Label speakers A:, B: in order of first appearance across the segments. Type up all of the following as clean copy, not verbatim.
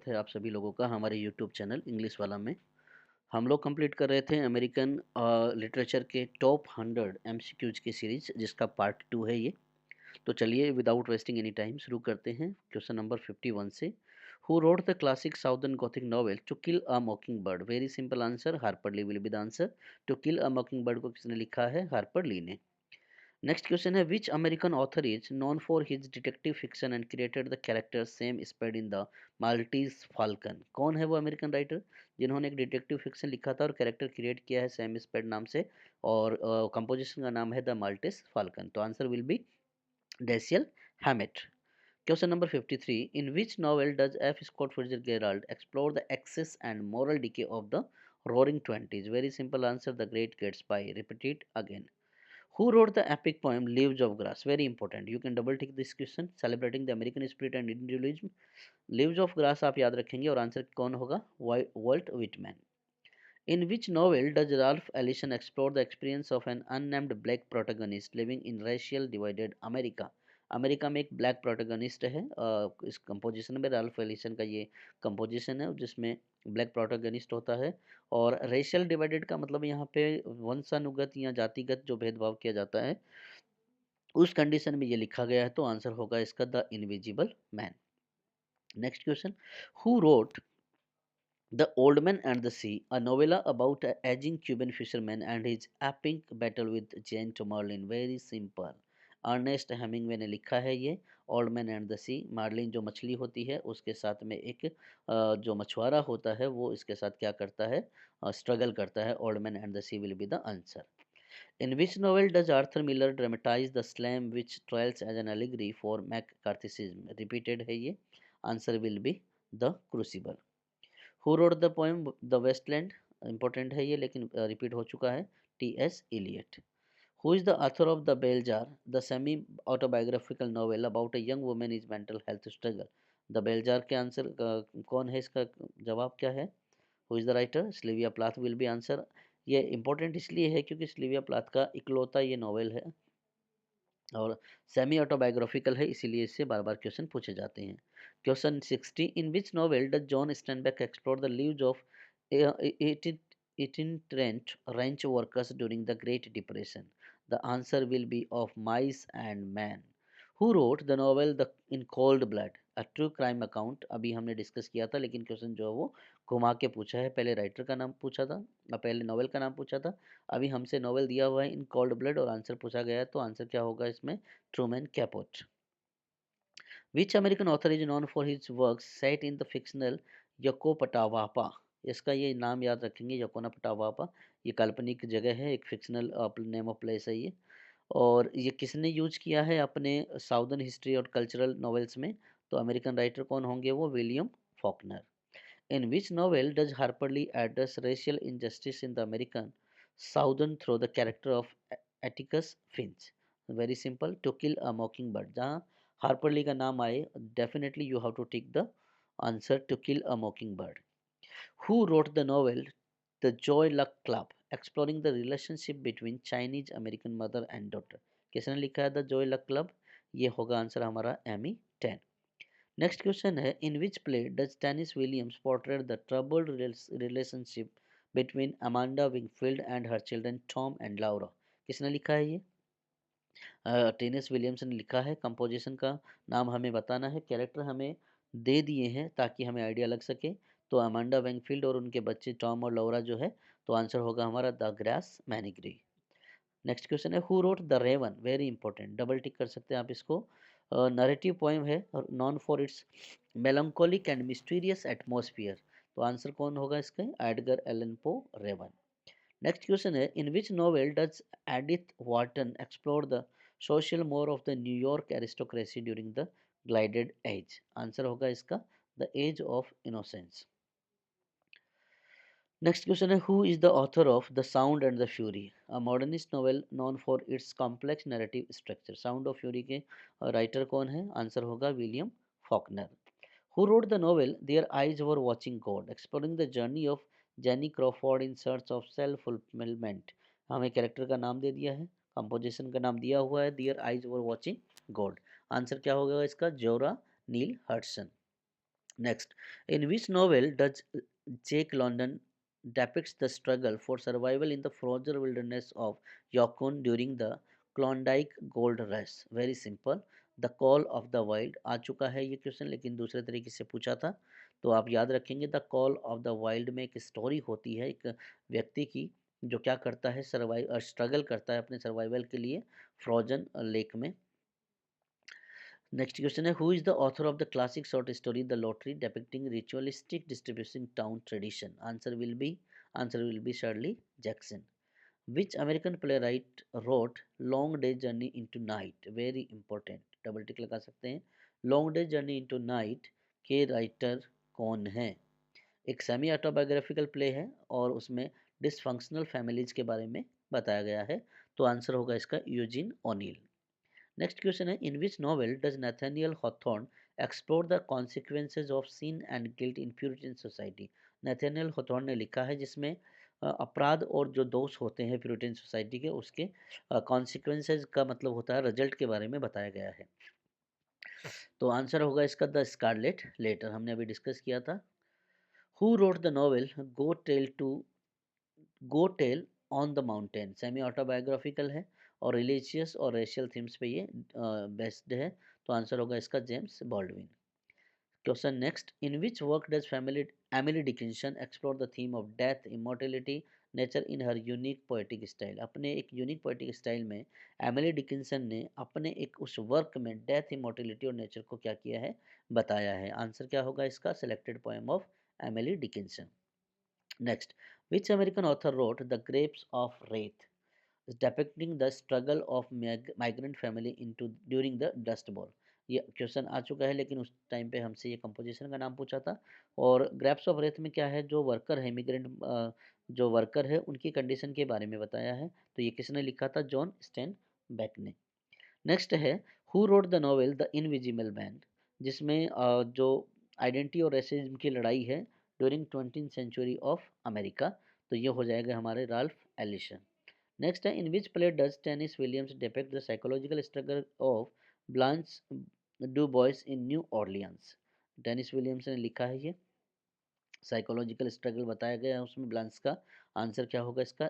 A: है आप सभी लोगों का हमारे यूट्यूब चैनल इंग्लिश वाला में। हम लोग कंप्लीट कर रहे थे अमेरिकन लिटरेचर के टॉप 100 एमसीक्यूज की सीरीज, जिसका पार्ट 2 है ये। तो चलिए विदाउट वेस्टिंग एनी टाइम शुरू करते हैं क्वेश्चन नंबर 51 से। Who wrote the classic southern gothic novel to kill a mockingbird? Very simple answer, Harper Lee will be the answer. To kill a mockingbird को किसने लिखा है? Harper ली ने। Next question है, which American author is known for his detective fiction and created the character Sam Spade in the Maltese falcon? कौन है वो American writer जिन्होंने एक डिटेक्टिव फिक्शन लिखा था और कैरेक्टर क्रिएट किया है सेम स्पेड नाम से, और कंपोजिशन का नाम है द माल्टीज फाल्कन? तो answer will be Dashiell Hammett. Question number 53. In which novel does F. Scott Fitzgerald explore the excess and moral decay of the Roaring Twenties? Very simple answer, The Great Gatsby. Repeat it again. Who wrote the epic poem Leaves of Grass? Very important. You can double tick this question. Celebrating the American spirit and individualism. Leaves of Grass आप याद रखेंगे और answer कौन होगा? Walt Whitman. In which novel does Ralph Ellison explore the experience of an unnamed black protagonist living in racial divided America? America में एक black protagonist है। इस कंपोजिशन में राल्फ एलिसन का ये कंपोजिशन है जिसमें ब्लैक प्रोटोगनिस्ट होता है। और रेशियल डिवाइडेड का मतलब यहाँ पे वंशानुगत या जातिगत जो भेदभाव किया जाता है उस कंडीशन में ये लिखा गया है। तो आंसर होगा इसका the invisible man. Next question, who wrote The Old Man and the Sea, a novella about an aging Cuban fisherman and his epic battle with giant marlin? Very simple. Ernest Hemingway ने लिखा है ये old man and the sea. Marlin जो मछली होती है उसके साथ में एक जो मछुआरा होता है वो इसके साथ क्या करता है? स्ट्रगल करता है। Old man and the sea will be the answer. In which novel does Arthur Miller dramatize the slam which trials as an allegory for McCarthyism? Repeated है ये। Answer will be the crucible. Who wrote the poem the waste land? Important है ये लेकिन repeat हो चुका है। TS. Eliot. Who is the author of the bell jar, the semi autobiographical novel about a young women is mental health struggle? The bell jar के answer कौन है? इसका जवाब क्या है? Who is the writer? Sylvia Plath will be answer. ये important इसलिए है क्योंकि सिल्विया प्लाथ का इकलौता ये नॉवेल है और सेमी ऑटोबायोग्राफिकल है, इसीलिए इससे बार बार क्वेश्चन पूछे जाते हैं। Question 60, in which novel does John Steinbeck explore the lives of itinerant ranch workers during the Great Depression? The answer will be of Mice and Men. Who wrote the novel The in Cold Blood, a true crime account? अभी हमने discuss किया था लेकिन question जो है वो घुमा के पूछा है। पहले राइटर का नाम पूछा था, पहले नॉवेल का नाम पूछा था, अभी हमसे नॉवेल दिया हुआ है इन कोल्ड ब्लड और आंसर पूछा गया है। तो आंसर क्या होगा इसमें? Truman Capote. Which American author is known for his work set in the fictional Yoknapatawpha? इसका ये नाम याद रखेंगे, यकोनापटावापा। ये काल्पनिक जगह है, एक फिक्शनल नेम ऑफ प्लेस है ये। और ये किसने यूज किया है अपने साउदर्न हिस्ट्री और कल्चरल नॉवेल्स में? तो अमेरिकन राइटर कौन होंगे वो? William Faulkner. In which novel does Harper Lee address racial injustice in the American Southern through the character of Atticus Finch? Very simple, To Kill a Mockingbird. जहाँ Harper ली का नाम आए, definitely you have to take the answer To Kill a Mockingbird. Who wrote the novel The Joy Luck Club, exploring the relationship between Chinese American mother and daughter? किसने लिखा है the joy luck club? ये होगा answer हमारा Amy ten. Next question है, in which play does Tennessee Williams portrait the troubled relationship between Amanda Wingfield and her children Tom and Laura? किसने लिखा है ये? टेनिस विलियम्स ने लिखा है। कंपोजिशन का नाम हमें बताना है, कैरेक्टर हमें दे दिए हैं ताकि हमें आइडिया लग सके। तो अमांडा विंगफील्ड और उनके बच्चे टॉम और लौरा जो है, तो आंसर होगा हमारा the glass menagerie. Next question है, who wrote the raven? Very important, double tick कर सकते हैं आप इसको। नरेटिव पोएम है और known for its melancholic and mysterious atmosphere. तो आंसर कौन होगा इसका? Edgar Allan Poe, raven. Next question है, in which novel does Edith Wharton explore the social mores of the New York aristocracy during the gilded age? Answer होगा इसका the age of innocence. Next question is, who is the author of The Sound and the Fury, a modernist novel known for its complex narrative structure? Sound of Fury के writer कौन है? Answer होगा William Faulkner. Who wrote the novel Their Eyes Were Watching God, exploring the journey of Jenny Crawford in search of self-fulfillment? हमें character का नाम दे दिया है, composition का नाम दिया हुआ है Their Eyes Were Watching God। Answer क्या होगा इसका? जोरा नील Hudson. Next, in which novel does Jake London depicts the struggle for survival in the frozen wilderness of Yukon during the Klondike Gold Rush? Very simple, the call of the wild. आ चुका है ये question, लेकिन दूसरे तरीके से पूछा था, तो आप याद रखेंगे the call of the wild में एक स्टोरी होती है एक व्यक्ति की जो क्या करता है, सर्वाइव स्ट्रगल करता है अपने सर्वाइवल के लिए फ्रोजन लेक में। नेक्स्ट क्वेश्चन है, who is the author of the classic short story the lottery depicting ritualistic distribution town tradition? Answer will be Shirley Jackson. Which American playwright wrote long day journey into night? Very important, double tick लगा सकते हैं। Long day journey into night के writer कौन है? एक semi autobiographical play है और उसमें डिसफंक्शनल फैमिलीज के बारे में बताया गया है, तो आंसर होगा इसका यूजिन ओनील। नेक्स्ट क्वेश्चन है, in which novel does Nathaniel Hawthorne explore the consequences of sin and guilt in Puritan society? Nathaniel Hawthorne ने लिखा है जिसमें अपराध और जो दोष होते हैं प्यूरिटन सोसाइटी के, उसके कॉन्सिक्वेंसेज का मतलब होता है रिजल्ट के बारे में बताया गया है। तो आंसर होगा इसका द स्कारलेट लेटर, हमने अभी डिस्कस किया था। Who wrote the novel go tell on the mountain? Semi autobiographical है और रिलीजियस और रेशियल थीम्स पे ये बेस्ड है, तो आंसर होगा इसका James Baldwin. Question next, in which work does family Emily Dickinson explore the theme of death, immortality, nature in her unique poetic style? अपने एक यूनिक पोएटिक स्टाइल में एमिली डिकिंसन ने अपने एक उस वर्क में डेथ, इमोर्टेलिटी और nature को क्या किया है, बताया है। आंसर क्या होगा इसका, selected poem of Emily Dickinson. Next, which American author wrote The Grapes of Wrath, depicting the struggle of migrant family into during the Dust Bowl? ये क्वेश्चन आ चुका है, लेकिन उस टाइम पे हमसे ये कंपोजिशन का नाम पूछा था। और ग्रेप्स ऑफ रेथ में क्या है, जो वर्कर है इमिग्रेंट, जो वर्कर है उनकी कंडीशन के बारे में बताया है, तो ये किसने लिखा था, जॉन स्टेन बैक ने। नेक्स्ट है, who wrote the novel the invisible man, जिसमें जो आइडेंटिटी और रेसिज्म की लड़ाई है during 20th century of America, तो ये हो जाएगा हमारे राल्फ एलिसन। नेक्स्ट है, in which play does Tennessee Williams depict the psychological struggle of Blanche Du Bois in New Orleans? Tennessee Williams ने लिखा है ये, साइकोलॉजिकल स्ट्रगल बताया गया है उसमें ब्लांस का। आंसर क्या होगा इसका,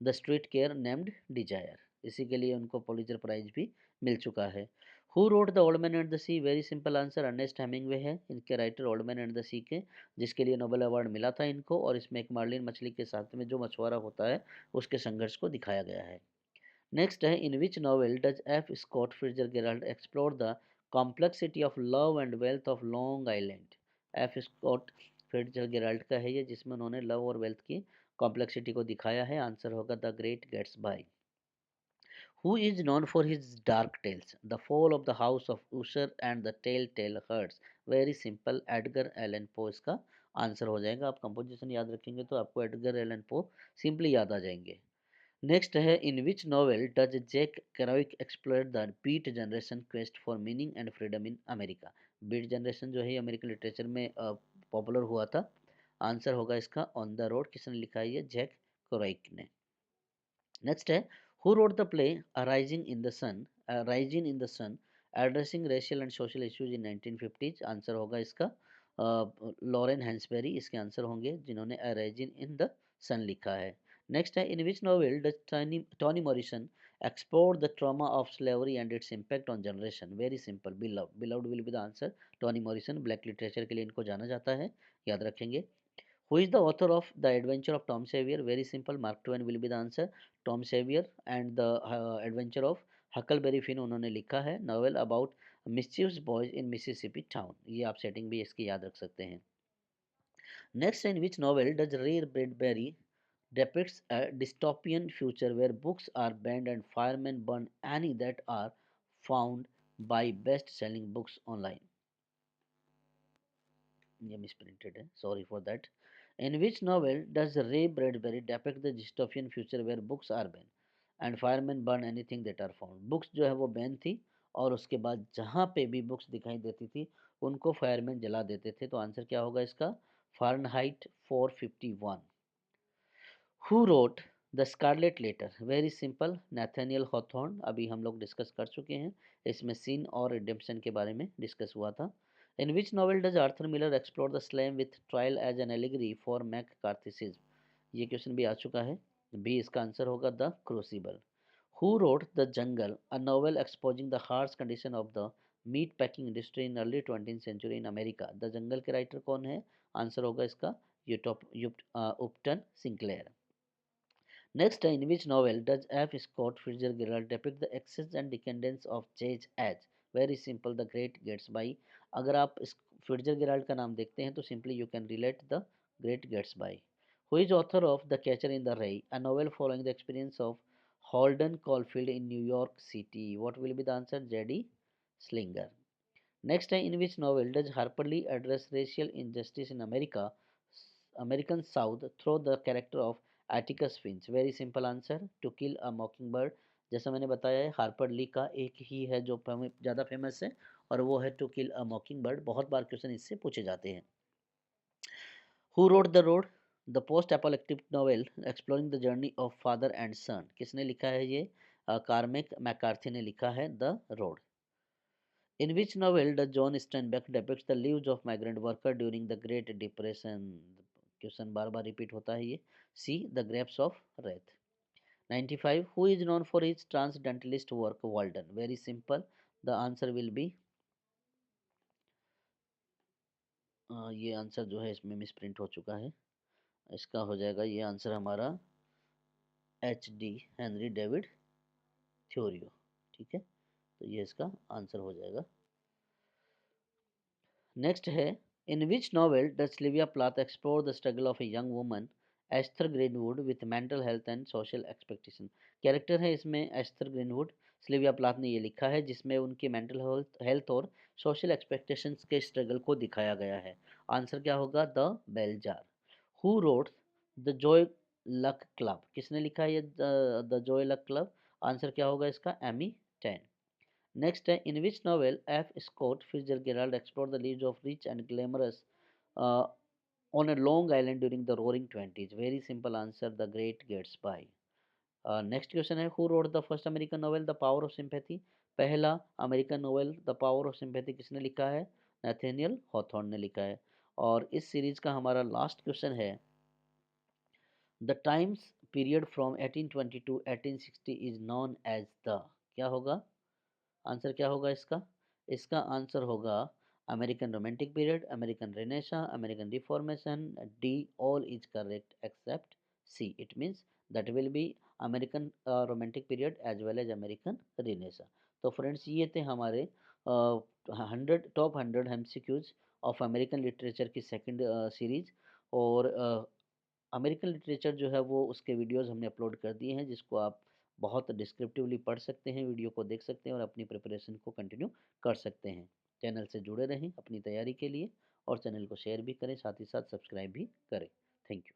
A: the streetcar named desire, इसी के लिए उनको पुलित्जर प्राइज भी मिल चुका है। Who wrote the old man and the sea? Very simple answer, Ernest Hemingway है इनके writer old man and the sea के, जिसके लिए नोबेल अवार्ड मिला था इनको, और इसमें एक मार्लिन मछली के साथ में जो मछुआरा होता है उसके संघर्ष को दिखाया गया है। नेक्स्ट है, in which novel does F Scott Fitzgerald explore the complexity of love and wealth of Long Island? F Scott Fitzgerald का है ये, जिसमें उन्होंने लव और वेल्थ की कॉम्प्लेक्सिटी को दिखाया है। आंसर होगा the great Gatsby. Who is known for his dark tales, The Fall of the House of Usher and The Telltale Hearts? Very simple, Edgar Allan पो इसका आंसर हो जाएगा। आप कंपोजिशन याद रखेंगे तो आपको एडगर एलन पो सिंपली याद आ जाएंगे। नेक्स्ट है, in which novel does Jack Kerouac explore the beat generation quest for meaning and freedom in America? Beat generation जो है अमेरिकन लिटरेचर में पॉपुलर हुआ था। आंसर होगा इसका ऑन द रोड, किसने लिखा है ये, जैक केरॉइक ने। नेक्स्ट है, who wrote the play raising in the sun addressing racial and social issues in 1950s? Answer होगा इसका लॉरेन हैंसबेरी, इसके आंसर होंगे जिन्होंने राइजिंग इन द सन लिखा है। नेक्स्ट है, in which novel does Toni Morrison explore the trauma of slavery and its impact on generation? Very simple, beloved, beloved will be the answer. Toni Morrison black literature के लिए इनको जाना जाता है, याद रखेंगे। Who is the author of The Adventure of Tom Sawyer? Very simple, Mark Twain will be the answer. Tom Sawyer and the Adventure of Huckleberry Finn उन्होंने लिखा है, novel about mischievous boys in Mississippi town. ये आप setting भी इसकी याद रख सकते हैं। Next, in which novel does Ray Bradbury depicts a dystopian future where books are banned and firemen burn any that are found by best selling books online? ये misprinted है, sorry for that. In which novel does Ray Bradbury depict the dystopian future where books are ban and fireman burn anything that are found? Books जो है वो ban थी, और उसके बाद जहाँ पे भी बुक्स दिखाई देती थी उनको फायरमैन जला देते थे, तो आंसर क्या होगा इसका, Fahrenheit 451। Who wrote the scarlet letter? Very simple, Nathaniel Hawthorne, अभी हम लोग डिस्कस कर चुके हैं, इसमें सीन और रिडेम्पशन के बारे में डिस्कस हुआ था। In which novel does Arthur Miller explore the slam with trial as an allegory for McCarthyism? ये क्वेश्चन भी आ चुका है। बी इसका आंसर होगा the crucible. Who wrote The Jungle, a novel exposing the harsh condition of the meat packing industry in early 20th century in America? The Jungle के writer कौन है? Answer होगा इसका उपटन Sinclair. Next, in which novel does F. Scott Fitzgerald depict the excess and decadence of jazz as? Very simple, The Great Gatsby। अगर आप इस फिट्जरगेराल्ड का नाम देखते हैं तो simply you can relate the great Gatsby. Who is author of The Catcher in the Rye, a novel following the experience of Holden Caulfield in New York City? What will be the answer? J.D. Slinger। Next, in which novel does Harper Lee address racial injustice in American South through the character of Atticus Finch? Very simple answer, to kill a mockingbird. जैसा मैंने बताया है Harper ली का एक ही है जो ज़्यादा famous है और वो है टू किल अ मॉकिंग बर्ड। बहुत बार क्वेश्चन इससे पूछे जाते हैं। Who wrote the road, the post apocalyptic novel exploring the journey of father and son? किसने लिखा है ये? कार्मिक मैकार्थी ने लिखा है the road. In which novel does John Steinbeck depicts the lives of migrant worker during the Great Depression? Question bar bar repeat होता है ये। See the grapes of Wraith. 95 who is known for his transcendentalist work? Walden। Very simple, the answer will B, ये answer जो है इसमें misprint हो चुका है, इसका हो जाएगा ये आंसर हमारा HD हेनरी डेविड थ्योरियो। ठीक है, तो ये इसका आंसर हो जाएगा। नेक्स्ट है, in which novel does Sylvia Plath explore the struggle of a young woman Esther Greenwood with mental health and social expectation? Character है इसमें एस्थर ग्रीनवुड, सिल्विया प्लाथ ने ये लिखा है जिसमें उनकी मेंटल हेल्थ और सोशल एक्सपेक्टेशंस के स्ट्रगल को दिखाया गया है। आंसर क्या होगा? The bell jar. Who wrote the joy luck club? किसने लिखा है ये the joy luck club? Answer क्या होगा इसका? Amy Tan. Next, in which novel F. Scott Fitzgerald explored the lives of rich and glamorous uh, on a long island during the Roaring Twenties? Very simple answer, The Great Gatsby। Next question है, who wrote the first American novel The Power of Sympathy? पहला American novel the power of sympathy किसने लिखा है? नैथेनियल Hawthorne ने लिखा है। और इस सीरीज का हमारा लास्ट क्वेश्चन है, the times period from 1820 to 1860 is known as the, क्या होगा? आंसर क्या होगा इसका? इसका आंसर होगा American romantic period, American renaissance, American reformation. D all is correct except C. It means that will be American romantic period as well as American renaissance. तो friends, ये थे हमारे 100 MCQs ऑफ अमेरिकन लिटरेचर की second series. और American literature जो है वो उसके वीडियोस हमने अपलोड कर दिए हैं, जिसको आप बहुत डिस्क्रिप्टिवली पढ़ सकते हैं, वीडियो को देख सकते हैं और अपनी प्रिपरेशन को कंटिन्यू कर सकते हैं। चैनल से जुड़े रहें अपनी तैयारी के लिए और चैनल को शेयर भी करें, साथ ही साथ सब्सक्राइब भी करें। Thank you.